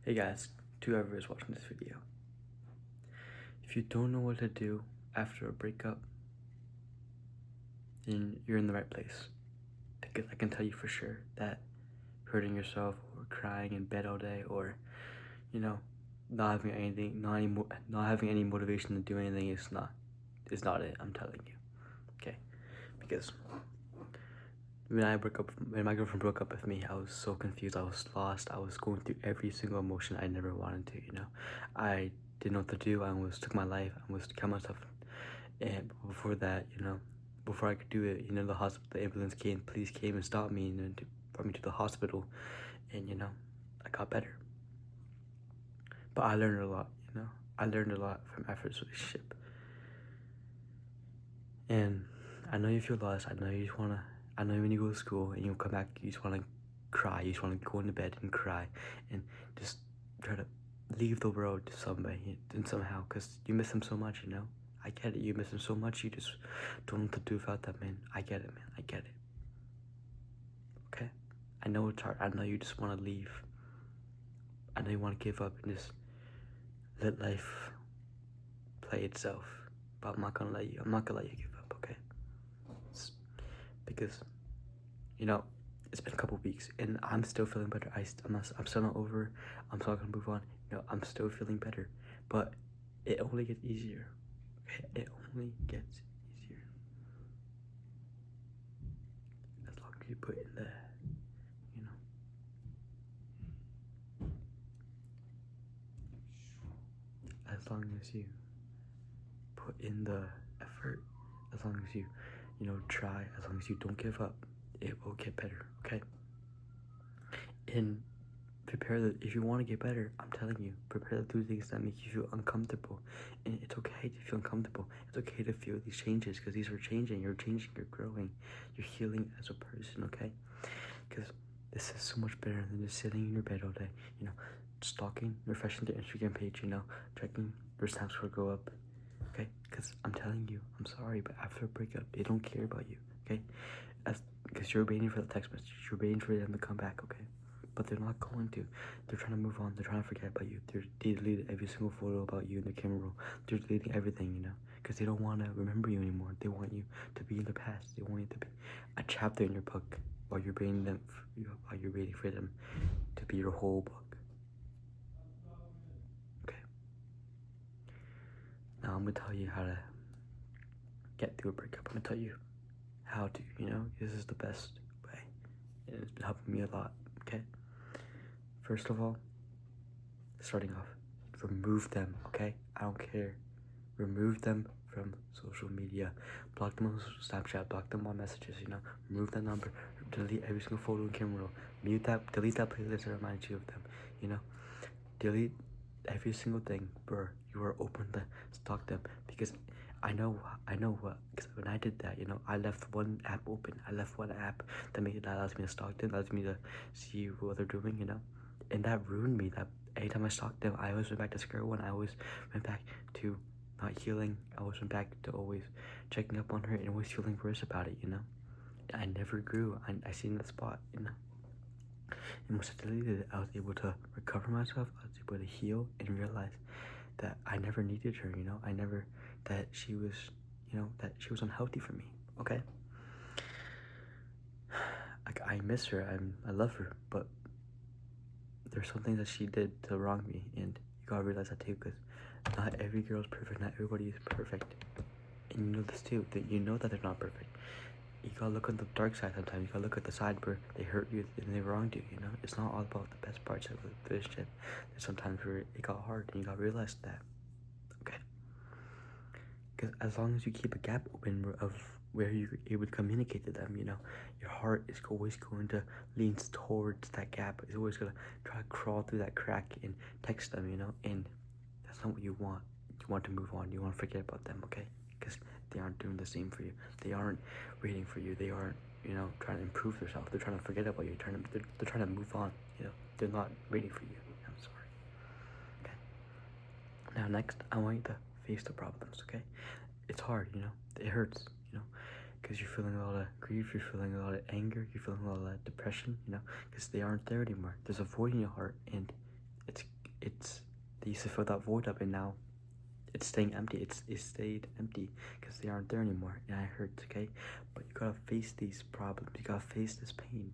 Hey guys, to whoever is watching this video. If you don't know what to do after a breakup, then you're in the right place. Because I can tell you for sure that hurting yourself or crying in bed all day or, not having anything, not having any motivation to do anything is not it, I'm telling you. Okay? Because when my girlfriend broke up with me, I was so confused, I was lost, I was going through every single emotion I never wanted to, I didn't know what to do, I almost took my life, I almost killed myself, and before that, before I could do it, the ambulance police came and stopped me, and then brought me to the hospital, and, I got better. But I learned a lot, I learned a lot from my first relationship. And I know you feel lost, I know when you go to school and you come back, you just wanna cry, you just wanna go into bed and cry, and just try to leave the world to somebody, and somehow, because you miss them so much, I get it, you miss them so much, you just don't know what to do without them, man. I get it, man, I get it. Okay? I know it's hard, I know you just wanna leave. I know you wanna give up and just let life play itself. But I'm not gonna let you give up, okay? Because, it's been a couple weeks and I'm still feeling better. I'm still not over. I'm still gonna move on. I'm still feeling better. But it only gets easier. Okay? It only gets easier. As long as you put in the, as long as you put in the effort, as long as you, try, as long as you don't give up, it will get better, okay? And if you want to get better, I'm telling you, prepare to do things that make you feel uncomfortable. And it's okay to feel uncomfortable. It's okay to feel these changes, because these are changing. You're changing, you're growing, you're healing as a person, okay? Because this is so much better than just sitting in your bed all day, stalking, refreshing the Instagram page, checking your snaps will go up, okay? Because I'm telling you, I'm sorry, but after a breakup, they don't care about you, okay? Because you're waiting for the text message, you're waiting for them to come back, okay? But they're not going to. They're trying to move on. They're trying to forget about you. They deleted every single photo about you in the camera roll. They're deleting everything, because they don't want to remember you anymore. They want you to be in the past. They want you to be a chapter in your book while you're waiting for them to be your whole book. Okay. Now I'm gonna tell you how to get through a breakup. I'm gonna tell you how to. This is the best way, and it's been helping me a lot. Okay. First of all, starting off, remove them, okay? I don't care. Remove them from social media. Block them on Snapchat, block them on messages, remove that number, delete every single photo and camera roll, delete that playlist that reminds you of them, delete every single thing where you are open to stalk them, because I know what, because when I did that, I left one app open. I left one app that allows me to stalk them, allows me to see what they're doing, and that ruined me. That anytime I stalked them, I always went back to square one. I always went back to not healing. I always went back to always checking up on her and always feeling worse about it, I never grew. I seen that spot, And once I deleted it, I was able to recover myself. I was able to heal and realize that I never needed her, that she was, that she was unhealthy for me, okay? Like, I miss her, I love her, but there's something that she did to wrong me, and you gotta realize that too, because not every girl is perfect, not everybody is perfect, and you know this too, that you know that they're not perfect. You gotta look on the dark side sometimes. You gotta look at the side where they hurt you and they wronged you, It's not all about the best parts of the relationship. There's sometimes where it got hard and you gotta realize that, okay? Because as long as you keep a gap open of where you're able to communicate to them, your heart is always going to lean towards that gap. It's always gonna try to crawl through that crack and text them, and that's not what you want. You want to move on. You want to forget about them, okay? Because they aren't doing the same for you. They aren't waiting for you. They aren't, trying to improve themselves. They're trying to forget about you. They're trying to move on, They're not waiting for you. I'm sorry. Okay. Now next, I want you to face the problems, okay? It's hard, It hurts, because you're feeling a lot of grief, you're feeling a lot of anger, you're feeling a lot of depression, because they aren't there anymore. There's a void in your heart, and it's used to fill that void up, and now it's staying empty. It stayed empty because they aren't there anymore, and it hurts, okay? But you gotta face these problems. You gotta face this pain.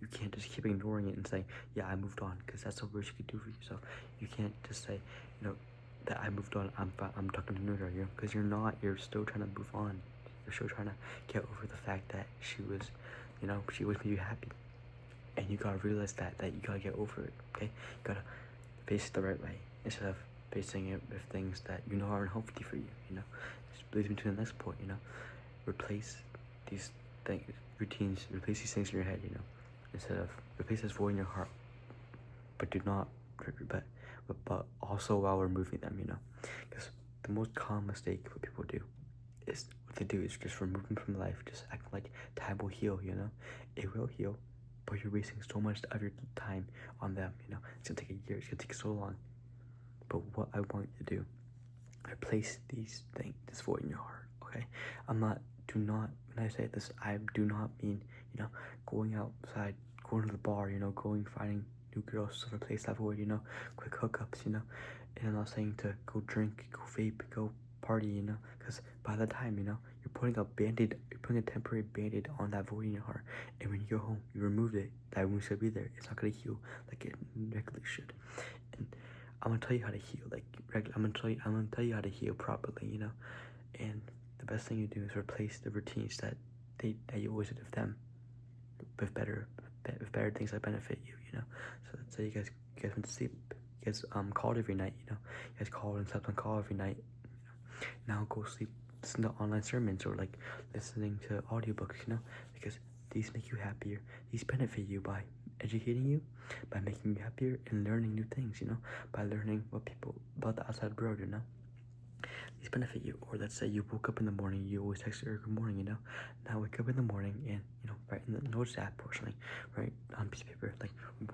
You can't just keep ignoring it and say, yeah, I moved on, because that's the worst you could do for yourself. You can't just say, that I moved on, I'm talking to Nuda, because you're not. You're still trying to move on. You're still trying to get over the fact that she was, she was making you happy. And you gotta realize that you gotta get over it, okay? You gotta face it the right way, instead of facing it with things that you know are unhealthy for you, Just leads me to the next point, Replace these routines, replace these things in your head, Instead of replace this void in your heart, but do not, but also while removing them, Because the most common mistake what people do is, what they do is just remove them from life, just acting like time will heal, It will heal, but you're wasting so much of your time on them, It's gonna take a year, it's gonna take so long. But what I want you to do, replace these things, this void in your heart, okay? When I say this, I do not mean, going outside, going to the bar, going, finding new girls to replace that void, quick hookups, and I'm not saying to go drink, go vape, go party, because by the time, you're putting a temporary band-aid on that void in your heart, and when you go home, you removed it, that wound should be there, it's not gonna heal like it regularly should. And I'm gonna tell you how to heal, I'm gonna tell you how to heal properly, and the best thing you do is replace the routines that you always did with them with better things that benefit you, So let's say you guys went to sleep, you guys called every night, you guys called and slept on call every night. Now go sleep, listen to online sermons, or like listening to audiobooks, because these make you happier. These benefit you by educating you, by making you happier, and learning new things, by learning about the outside world, These benefit you. Or let's say you woke up in the morning, you always text her good morning, Now wake up in the morning and, write in the notes app, portionally, write on a piece of paper,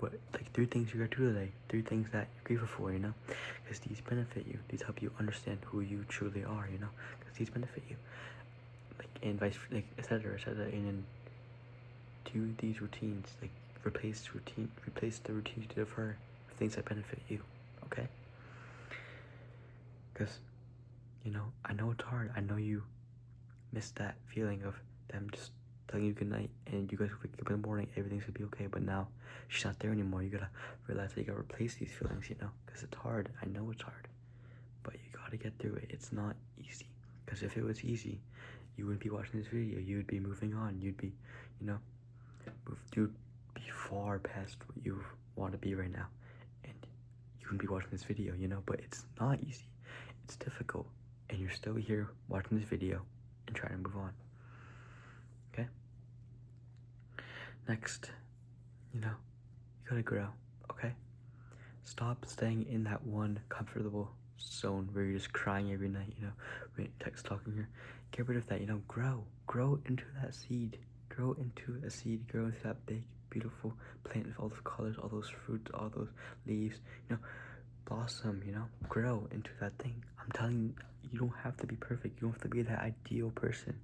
what 3 things you gotta do today, 3 things that you're grateful for, Because these benefit you. These help you understand who you truly are, Because these benefit you. And vice, etc., and then do these routines, replace the routines you did of her with things that benefit you, okay? Because, I know it's hard. I know you miss that feeling of them just telling you goodnight, and you guys wake up in the morning, everything's gonna be okay, but now she's not there anymore. You gotta realize that you gotta replace these feelings, Because it's hard. I know it's hard. But you gotta get through it. It's not easy. Because if it was easy, you wouldn't be watching this video. You would be moving on. You'd be, you'd be far past what you want to be right now. And you wouldn't be watching this video, But it's not easy. It's difficult. And you're still here watching this video and trying to move on. Okay? Next, you gotta grow, okay? Stop staying in that one comfortable zone where you're just crying every night, text talking here. Get rid of that, grow into that seed. Grow into a seed, grow into that big, beautiful plant with all those colors, all those fruits, all those leaves, blossom, grow into that thing. I'm telling you, you don't have to be perfect. You don't have to be that ideal person,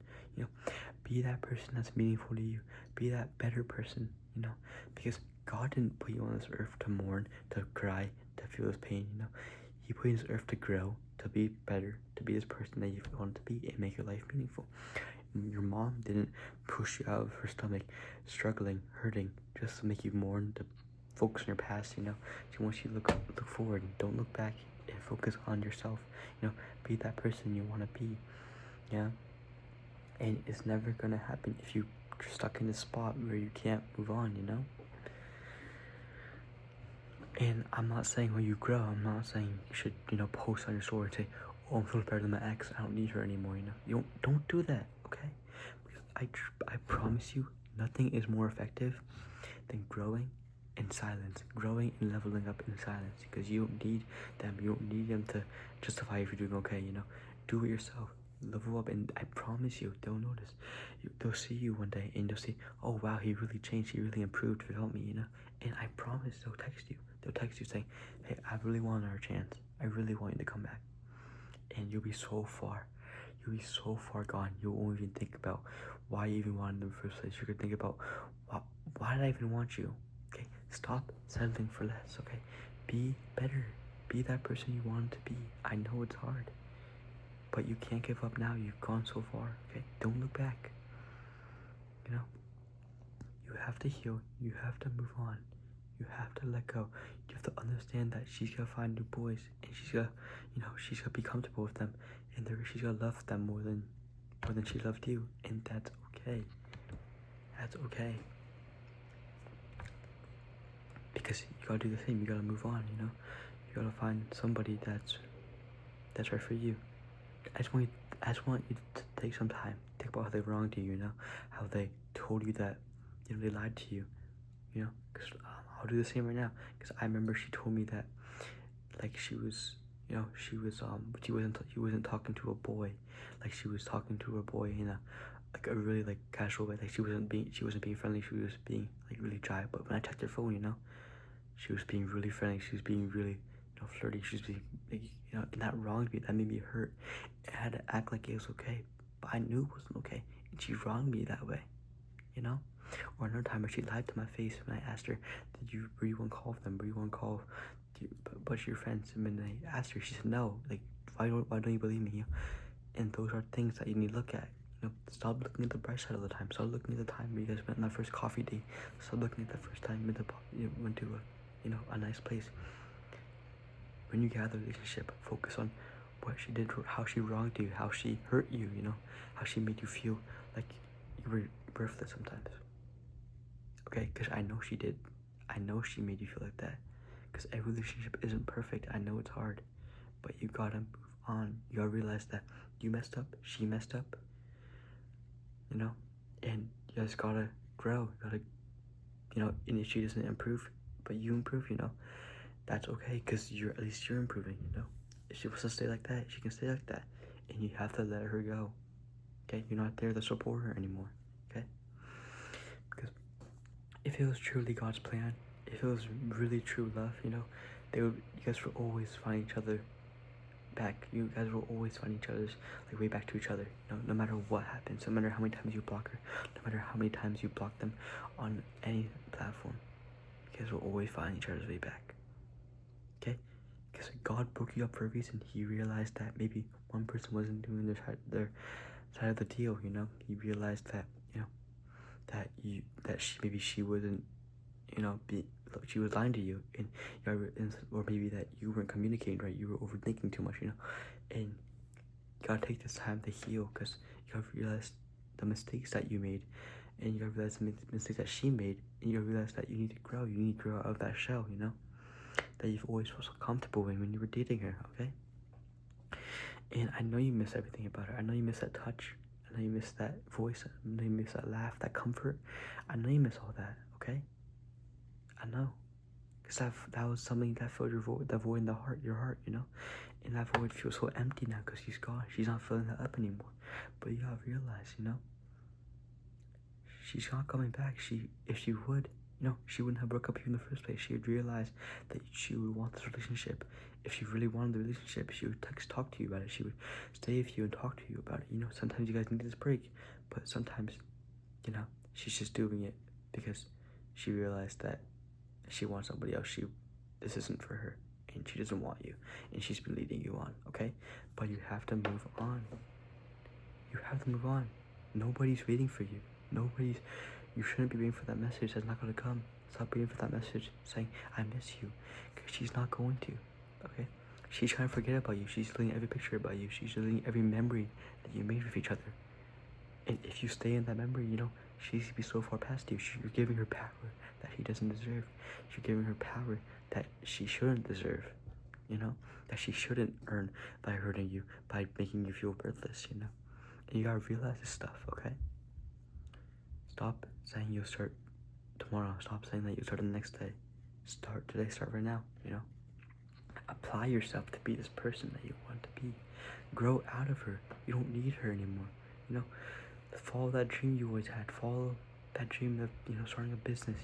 be that person that's meaningful to you. Be that better person, because God didn't put you on this earth to mourn, to cry, to feel this pain, He put you on this earth to grow, to be better, to be this person that you want to be, and make your life meaningful. Your mom didn't push you out of her stomach, struggling, hurting, just to make you mourn, to focus on your past, She wants you to look forward, and don't look back, and focus on yourself, be that person you want to be, yeah? And it's never gonna happen if you're stuck in this spot where you can't move on, And I'm not saying when you grow, I'm not saying you should, post on your story and say, oh, I'm feeling better than my ex, I don't need her anymore, You don't do that, okay? Because I promise you, nothing is more effective than growing in silence, growing and leveling up in silence, because you don't need them. You don't need them to justify if you're doing okay, Do it yourself. Level up, and I promise you, they'll notice. They'll see you one day, and they'll see, oh wow, he really changed, he really improved without me, And I promise they'll text you. They'll text you saying, hey, I really want another chance. I really want you to come back. And you'll be so far. You'll be so far gone. You won't even think about why you even wanted in the first place. You're gonna think about, why did I even want you? Okay, stop settling for less. Okay, be better. Be that person you want to be. I know it's hard, but you can't give up now. You've gone so far, okay? Don't look back. You know, you have to heal. You have to move on. You have to let go. You have to understand that she's gonna find new boys, and she's gonna, she's gonna be comfortable with them, and she's gonna love them more than she loved you, and that's okay. That's okay. Because you gotta do the same. You gotta move on. You gotta find somebody that's right for you. I just want you to take some time. Think about how they wronged you. How they told you that, they lied to you. Because I'll do the same right now. Because I remember she told me that, like, she wasn't talking to a boy. Like, she was talking to a boy in a really, like, casual way. Like, she wasn't being friendly. She was being, like, really dry. But when I checked her phone, she was being really friendly. She was being really, flirty. She was being, like, and that wronged me. That made me hurt. I had to act like it was okay, but I knew it wasn't okay, and she wronged me that way. Or another time where she lied to my face when I asked her, were you on call with them? Were you on call with a bunch of your friends? And when I asked her, she said no. Like, why don't you believe me? And those are things that you need to look at. Stop looking at the bright side all the time. Stop looking at the time where you guys went on that first coffee date. Stop looking at the first time you went to a nice place. When you get out of the relationship, focus on what she did, how she wronged you, how she hurt you, how she made you feel like you were worthless sometimes. Okay, because I know she did. I know she made you feel like that. Because every relationship isn't perfect. I know it's hard. But you gotta move on. You gotta realize that you messed up, she messed up. And you guys gotta grow. You gotta, and if she doesn't improve, but you improve, that's okay, because at least you're improving, If she wants to stay like that, she can stay like that. And you have to let her go. Okay? You're not there to support her anymore. Okay? Because if it was truly God's plan, if it was really true love, you guys will always find each other back. You guys will always find each other's way back to each other. No matter what happens, no matter how many times you block her, no matter how many times you block them on any platform, you guys will always find each other's way back. Okay? Because God broke you up for a reason. He realized that maybe one person wasn't doing their side of the deal. He realized that she wasn't, she was lying to you, and or maybe that you weren't communicating right. You were overthinking too much, and you gotta take this time to heal, because you gotta realize the mistakes that you made, and you gotta realize the mistakes that she made, and you gotta realize that you need to grow. You need to grow out of that shell, that you've always felt so comfortable in when you were dating her. Okay? And I know you miss everything about her. I know you miss that touch. I know you miss that voice. I know you miss that laugh, that comfort. I know you miss all that. Okay? I know. Because that was something that filled that void in your heart, And that void feels so empty now because she's gone. She's not filling that up anymore. But you gotta realize, she's not coming back. If she would, she wouldn't have broke up with you in the first place. She would realize that she would want this relationship. If she really wanted the relationship, she would talk to you about it. She would stay with you and talk to you about it. Sometimes you guys need this break, but sometimes, she's just doing it because she realized that she wants somebody else. This isn't for her, and she doesn't want you, and she's been leading you on. Okay, but you have to move on. You have to move on. Nobody's waiting for you. You shouldn't be waiting for that message that's not gonna come. Stop waiting for that message saying, I miss you. Because she's not going to. Okay? She's trying to forget about you. She's deleting every picture about you. She's deleting every memory that you made with each other. And if you stay in that memory, she's gonna be so far past you. You're giving her power that she doesn't deserve. You're giving her power that she shouldn't deserve. That she shouldn't earn by hurting you, by making you feel worthless, And you gotta realize this stuff, okay? Stop saying you'll start tomorrow. Stop saying that you'll start the next day. Start today. Start right now, Apply yourself to be this person that you want to be. Grow out of her. You don't need her anymore, Follow that dream you always had. Follow that dream of, starting a business,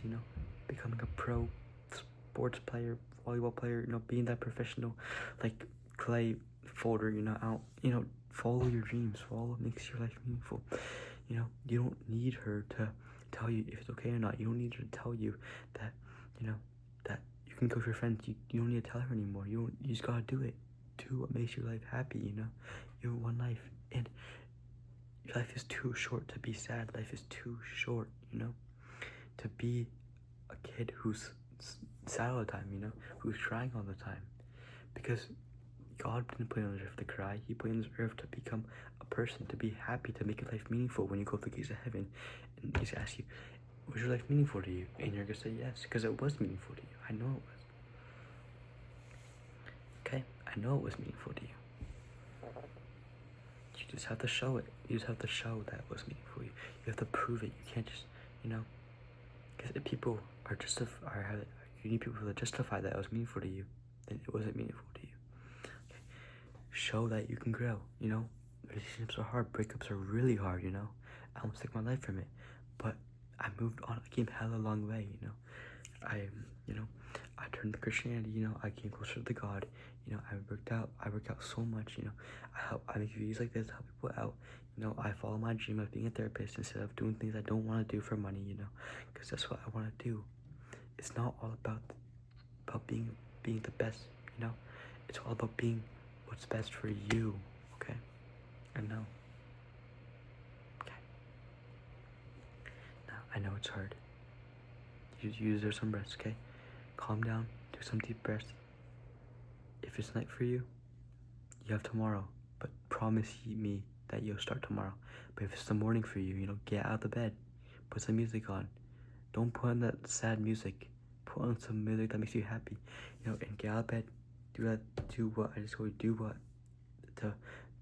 becoming a pro sports player, volleyball player, being that professional, like clay folder, out, follow your dreams. Follow what makes your life meaningful. You don't need her to tell you if it's okay or not. You don't need her to tell you that, that you can go to your friends. You don't need to tell her anymore. You just gotta do it. Do what makes your life happy, you know? You have one life, and your life is too short to be sad. Life is too short, you know? To be a kid who's sad all the time, you know? Who's crying all the time. Because God didn't put you on this earth to cry. He put you on this earth to become a person, to be happy, to make your life meaningful. When you go to the gates of heaven, and He's ask you, was your life meaningful to you? And you're gonna say yes, because it was meaningful to you. I know it was. Okay? I know it was meaningful to you. You just have to show it. You just have to show that it was meaningful to you. You have to prove it. You can't just, you know, because if people are you need people to justify that it was meaningful to you, then it wasn't meaningful to you. Okay? Show that you can grow, you know? Relationships are hard. Breakups are really hard, you know? I almost took my life from it. But I moved on. I came hella long way, you know? I turned to Christianity, you know? I came closer to God. You know, I work out so much, you know? I make videos like this, help people out. You know, I follow my dream of being a therapist instead of doing things I don't want to do for money, you know? Because that's what I want to do. It's not all about being the best, you know? It's all about being what's best for you, okay? I know. Okay. Now, I know it's hard. You deserve some rest, okay? Calm down, do some deep breaths. If it's night for you, you have tomorrow, but promise me that you'll start tomorrow. But if it's the morning for you, you know, get out of the bed, put some music on. Don't put on that sad music. Put on some music that makes you happy, you know, and get out of bed. Do what I just told you. Do what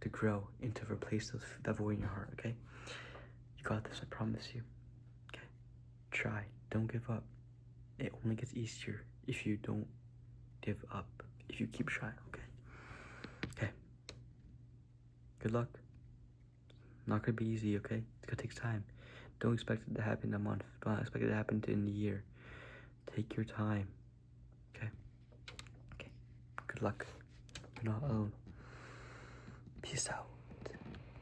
to grow and to replace that void in your heart. Okay, you got this. I promise you. Okay, try. Don't give up. It only gets easier if you don't give up. If you keep trying. Okay. Okay. Good luck. Not gonna be easy. Okay, it's gonna take time. Don't expect it to happen in a month. Don't expect it to happen in a year. Take your time. Okay. Okay. Good luck. You're not alone. Peace out.